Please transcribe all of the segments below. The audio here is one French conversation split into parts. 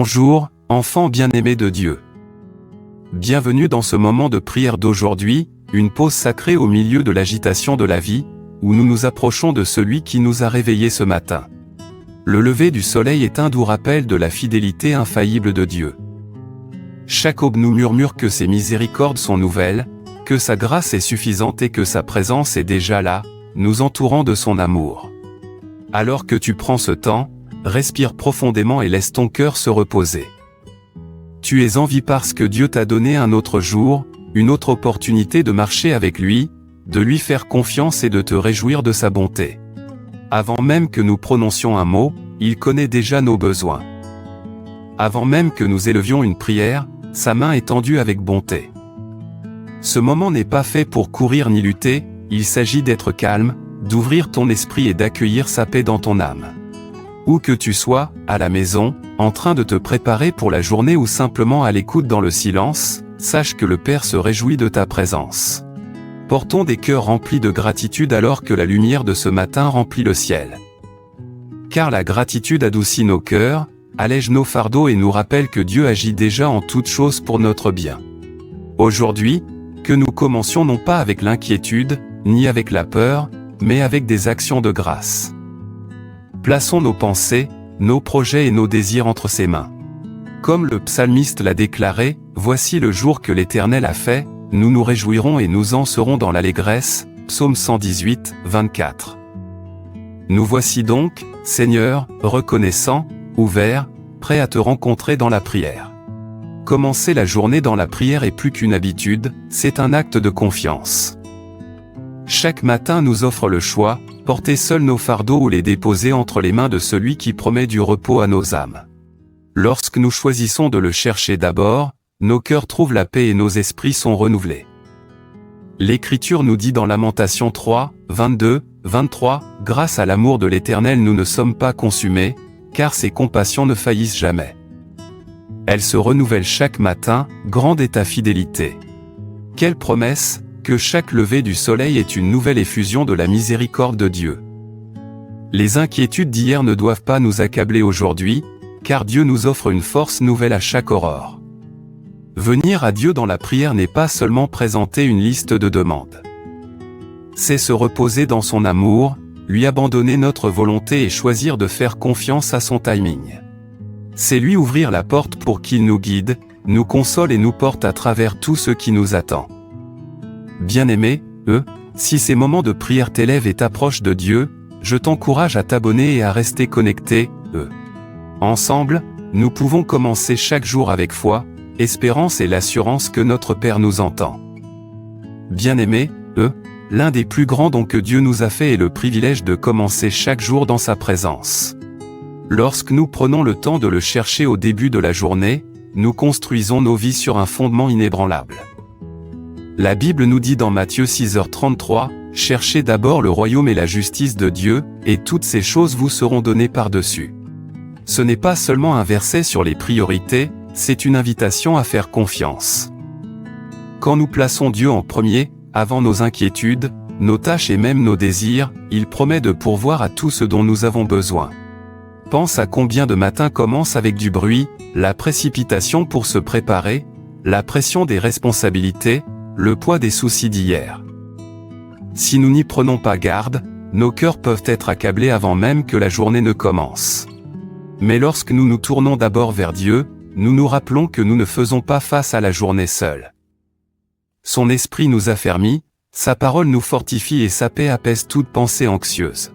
Bonjour, enfants bien-aimés de Dieu. Bienvenue dans ce moment de prière d'aujourd'hui, une pause sacrée au milieu de l'agitation de la vie, où nous nous approchons de celui qui nous a réveillés ce matin. Le lever du soleil est un doux rappel de la fidélité infaillible de Dieu. Chaque aube nous murmure que ses miséricordes sont nouvelles, que sa grâce est suffisante et que sa présence est déjà là, nous entourant de son amour. Alors que tu prends ce temps, respire profondément et laisse ton cœur se reposer. Tu es en vie parce que Dieu t'a donné un autre jour, une autre opportunité de marcher avec lui, de lui faire confiance et de te réjouir de sa bonté. Avant même que nous prononcions un mot, il connaît déjà nos besoins. Avant même que nous élevions une prière, sa main est tendue avec bonté. Ce moment n'est pas fait pour courir ni lutter, il s'agit d'être calme, d'ouvrir ton esprit et d'accueillir sa paix dans ton âme. Où que tu sois, à la maison, en train de te préparer pour la journée ou simplement à l'écoute dans le silence, sache que le Père se réjouit de ta présence. Portons des cœurs remplis de gratitude alors que la lumière de ce matin remplit le ciel. Car la gratitude adoucit nos cœurs, allège nos fardeaux et nous rappelle que Dieu agit déjà en toutes choses pour notre bien. Aujourd'hui, que nous commencions non pas avec l'inquiétude, ni avec la peur, mais avec des actions de grâce. Plaçons nos pensées, nos projets et nos désirs entre ses mains. Comme le psalmiste l'a déclaré, « Voici le jour que l'Éternel a fait, nous nous réjouirons et nous en serons dans l'allégresse » Psaume 118, 24. Nous voici donc, Seigneur, reconnaissants, ouverts, prêts à te rencontrer dans la prière. Commencer la journée dans la prière est plus qu'une habitude, c'est un acte de confiance. Chaque matin nous offre le choix, porter seuls nos fardeaux ou les déposer entre les mains de celui qui promet du repos à nos âmes. Lorsque nous choisissons de le chercher d'abord, nos cœurs trouvent la paix et nos esprits sont renouvelés. L'Écriture nous dit dans Lamentations 3, 22, 23, « Grâce à l'amour de l'Éternel nous ne sommes pas consumés, car ses compassions ne faillissent jamais. Elles se renouvellent chaque matin, grande est ta fidélité. » Quelle promesse, que chaque lever du soleil est une nouvelle effusion de la miséricorde de Dieu. Les inquiétudes d'hier ne doivent pas nous accabler aujourd'hui, car Dieu nous offre une force nouvelle à chaque aurore. Venir à Dieu dans la prière n'est pas seulement présenter une liste de demandes. C'est se reposer dans son amour, lui abandonner notre volonté et choisir de faire confiance à son timing. C'est lui ouvrir la porte pour qu'il nous guide, nous console et nous porte à travers tout ce qui nous attend. Bien-aimé, si ces moments de prière t'élèvent et t'approchent de Dieu, je t'encourage à t'abonner et à rester connecté, Ensemble, nous pouvons commencer chaque jour avec foi, espérance et l'assurance que notre Père nous entend. Bien-aimé, l'un des plus grands dons que Dieu nous a fait est le privilège de commencer chaque jour dans sa présence. Lorsque nous prenons le temps de le chercher au début de la journée, nous construisons nos vies sur un fondement inébranlable. La Bible nous dit dans Matthieu 6h33, « Cherchez d'abord le royaume et la justice de Dieu, et toutes ces choses vous seront données par-dessus. » Ce n'est pas seulement un verset sur les priorités, c'est une invitation à faire confiance. Quand nous plaçons Dieu en premier, avant nos inquiétudes, nos tâches et même nos désirs, il promet de pourvoir à tout ce dont nous avons besoin. Pense à combien de matins commencent avec du bruit, la précipitation pour se préparer, la pression des responsabilités, le poids des soucis d'hier. Si nous n'y prenons pas garde, nos cœurs peuvent être accablés avant même que la journée ne commence. Mais lorsque nous nous tournons d'abord vers Dieu, nous nous rappelons que nous ne faisons pas face à la journée seuls. Son esprit nous affermit, sa parole nous fortifie et sa paix apaise toute pensée anxieuse.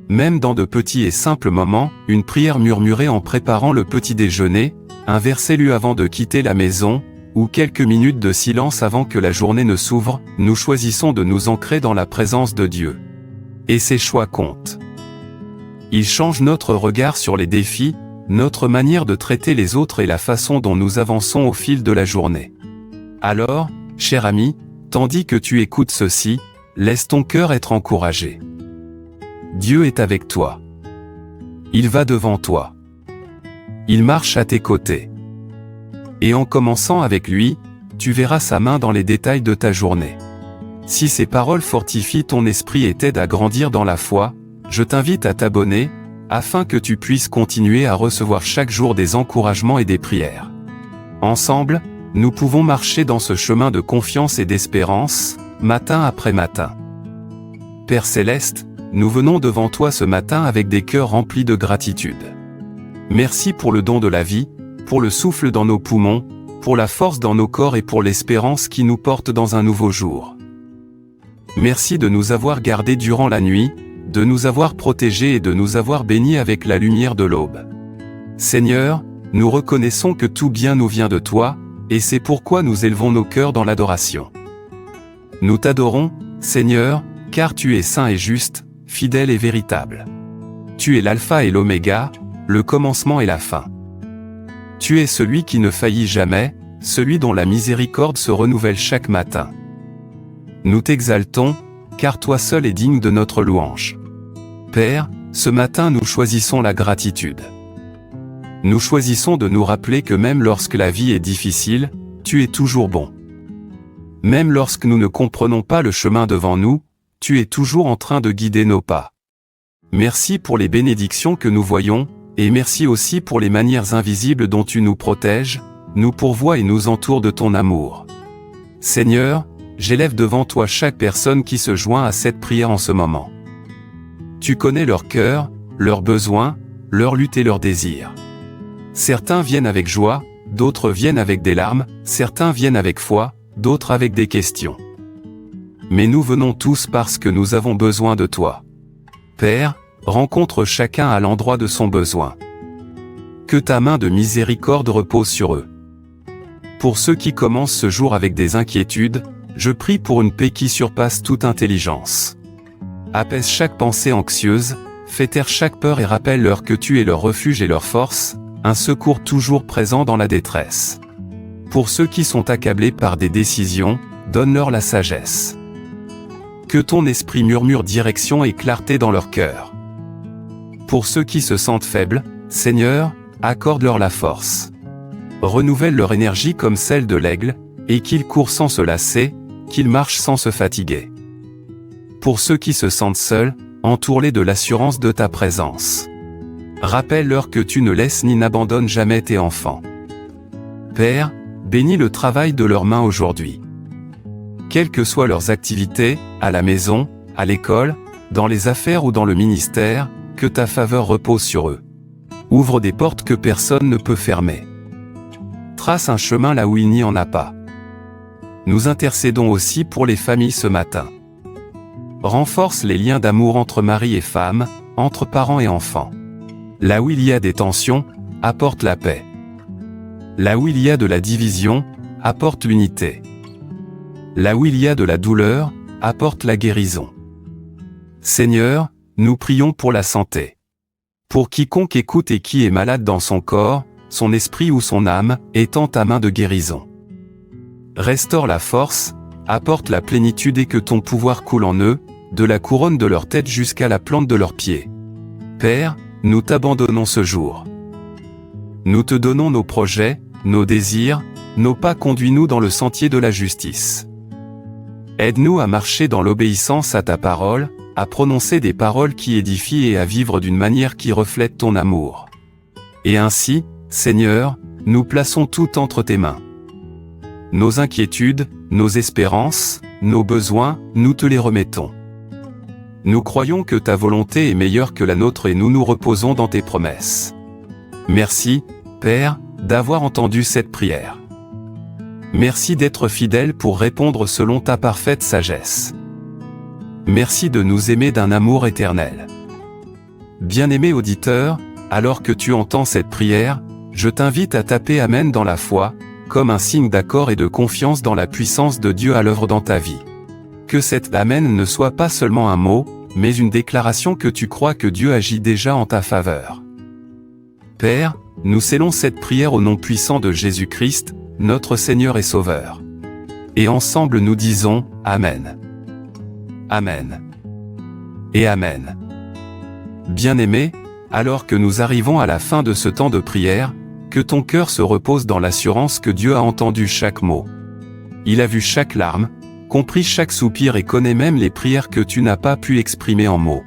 Même dans de petits et simples moments, une prière murmurée en préparant le petit déjeuner, un verset lu avant de quitter la maison, ou quelques minutes de silence avant que la journée ne s'ouvre, nous choisissons de nous ancrer dans la présence de Dieu. Et ces choix comptent. Ils changent notre regard sur les défis, notre manière de traiter les autres et la façon dont nous avançons au fil de la journée. Alors, cher ami, tandis que tu écoutes ceci, laisse ton cœur être encouragé. Dieu est avec toi. Il va devant toi. Il marche à tes côtés. Et en commençant avec lui, tu verras sa main dans les détails de ta journée. Si ces paroles fortifient ton esprit et t'aident à grandir dans la foi, je t'invite à t'abonner, afin que tu puisses continuer à recevoir chaque jour des encouragements et des prières. Ensemble, nous pouvons marcher dans ce chemin de confiance et d'espérance, matin après matin. Père Céleste, nous venons devant toi ce matin avec des cœurs remplis de gratitude. Merci pour le don de la vie, pour le souffle dans nos poumons, pour la force dans nos corps et pour l'espérance qui nous porte dans un nouveau jour. Merci de nous avoir gardés durant la nuit, de nous avoir protégés et de nous avoir bénis avec la lumière de l'aube. Seigneur, nous reconnaissons que tout bien nous vient de toi, et c'est pourquoi nous élevons nos cœurs dans l'adoration. Nous t'adorons, Seigneur, car tu es saint et juste, fidèle et véritable. Tu es l'alpha et l'oméga, le commencement et la fin. Tu es celui qui ne faillit jamais, celui dont la miséricorde se renouvelle chaque matin. Nous t'exaltons, car toi seul es digne de notre louange. Père, ce matin nous choisissons la gratitude. Nous choisissons de nous rappeler que même lorsque la vie est difficile, tu es toujours bon. Même lorsque nous ne comprenons pas le chemin devant nous, tu es toujours en train de guider nos pas. Merci pour les bénédictions que nous voyons, et merci aussi pour les manières invisibles dont tu nous protèges, nous pourvois et nous entoures de ton amour. Seigneur, j'élève devant toi chaque personne qui se joint à cette prière en ce moment. Tu connais leur cœur, leurs besoins, leurs luttes et leurs désirs. Certains viennent avec joie, d'autres viennent avec des larmes, certains viennent avec foi, d'autres avec des questions. Mais nous venons tous parce que nous avons besoin de toi. Père, rencontre chacun à l'endroit de son besoin. Que ta main de miséricorde repose sur eux. Pour ceux qui commencent ce jour avec des inquiétudes, je prie pour une paix qui surpasse toute intelligence. Apaise chaque pensée anxieuse, fais taire chaque peur et rappelle-leur que tu es leur refuge et leur force, un secours toujours présent dans la détresse. Pour ceux qui sont accablés par des décisions, donne-leur la sagesse. Que ton esprit murmure direction et clarté dans leur cœur. Pour ceux qui se sentent faibles, Seigneur, accorde-leur la force. Renouvelle leur énergie comme celle de l'aigle, et qu'ils courent sans se lasser, qu'ils marchent sans se fatiguer. Pour ceux qui se sentent seuls, entoure-les de l'assurance de ta présence. Rappelle-leur que tu ne laisses ni n'abandonnes jamais tes enfants. Père, bénis le travail de leurs mains aujourd'hui. Quelles que soient leurs activités, à la maison, à l'école, dans les affaires ou dans le ministère, que ta faveur repose sur eux. Ouvre des portes que personne ne peut fermer. Trace un chemin là où il n'y en a pas. Nous intercédons aussi pour les familles ce matin. Renforce les liens d'amour entre mari et femme, entre parents et enfants. Là où il y a des tensions, apporte la paix. Là où il y a de la division, apporte l'unité. Là où il y a de la douleur, apporte la guérison. Seigneur, nous prions pour la santé. Pour quiconque écoute et qui est malade dans son corps, son esprit ou son âme, étends ta main de guérison. Restaure la force, apporte la plénitude et que ton pouvoir coule en eux, de la couronne de leur tête jusqu'à la plante de leurs pieds. Père, nous t'abandonnons ce jour. Nous te donnons nos projets, nos désirs, nos pas, conduis-nous dans le sentier de la justice. Aide-nous à marcher dans l'obéissance à ta parole, à prononcer des paroles qui édifient et à vivre d'une manière qui reflète ton amour. Et ainsi, Seigneur, nous plaçons tout entre tes mains. Nos inquiétudes, nos espérances, nos besoins, nous te les remettons. Nous croyons que ta volonté est meilleure que la nôtre et nous nous reposons dans tes promesses. Merci, Père, d'avoir entendu cette prière. Merci d'être fidèle pour répondre selon ta parfaite sagesse. Merci de nous aimer d'un amour éternel. Bien-aimé auditeur, alors que tu entends cette prière, je t'invite à taper Amen dans la foi, comme un signe d'accord et de confiance dans la puissance de Dieu à l'œuvre dans ta vie. Que cet Amen ne soit pas seulement un mot, mais une déclaration que tu crois que Dieu agit déjà en ta faveur. Père, nous scellons cette prière au nom puissant de Jésus-Christ, notre Seigneur et Sauveur. Et ensemble nous disons, Amen. Amen. Et Amen. Bien-aimé, alors que nous arrivons à la fin de ce temps de prière, que ton cœur se repose dans l'assurance que Dieu a entendu chaque mot. Il a vu chaque larme, compris chaque soupir et connaît même les prières que tu n'as pas pu exprimer en mots.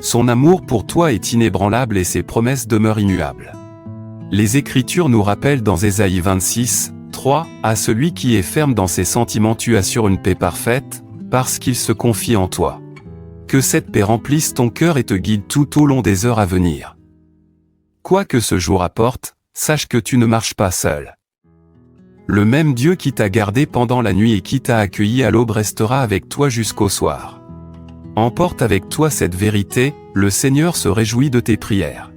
Son amour pour toi est inébranlable et ses promesses demeurent immuables. Les Écritures nous rappellent dans Ésaïe 26, 3, « À celui qui est ferme dans ses sentiments tu assures une paix parfaite, parce qu'il se confie en toi. » Que cette paix remplisse ton cœur et te guide tout au long des heures à venir. Quoi que ce jour apporte, sache que tu ne marches pas seul. Le même Dieu qui t'a gardé pendant la nuit et qui t'a accueilli à l'aube restera avec toi jusqu'au soir. Emporte avec toi cette vérité, le Seigneur se réjouit de tes prières.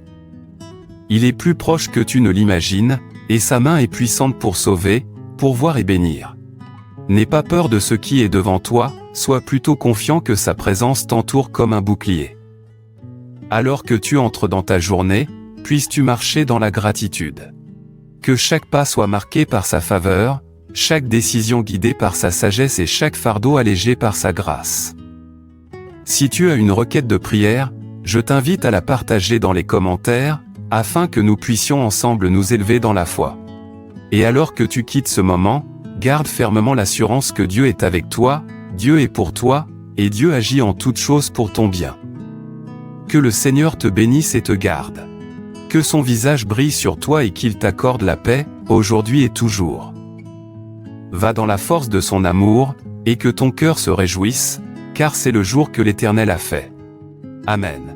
Il est plus proche que tu ne l'imagines, et sa main est puissante pour sauver, pourvoir et bénir. N'aie pas peur de ce qui est devant toi, sois plutôt confiant que sa présence t'entoure comme un bouclier. Alors que tu entres dans ta journée, puisses-tu marcher dans la gratitude. Que chaque pas soit marqué par sa faveur, chaque décision guidée par sa sagesse et chaque fardeau allégé par sa grâce. Si tu as une requête de prière, je t'invite à la partager dans les commentaires, afin que nous puissions ensemble nous élever dans la foi. Et alors que tu quittes ce moment, garde fermement l'assurance que Dieu est avec toi, Dieu est pour toi, et Dieu agit en toutes choses pour ton bien. Que le Seigneur te bénisse et te garde. Que son visage brille sur toi et qu'il t'accorde la paix, aujourd'hui et toujours. Va dans la force de son amour, et que ton cœur se réjouisse, car c'est le jour que l'Éternel a fait. Amen.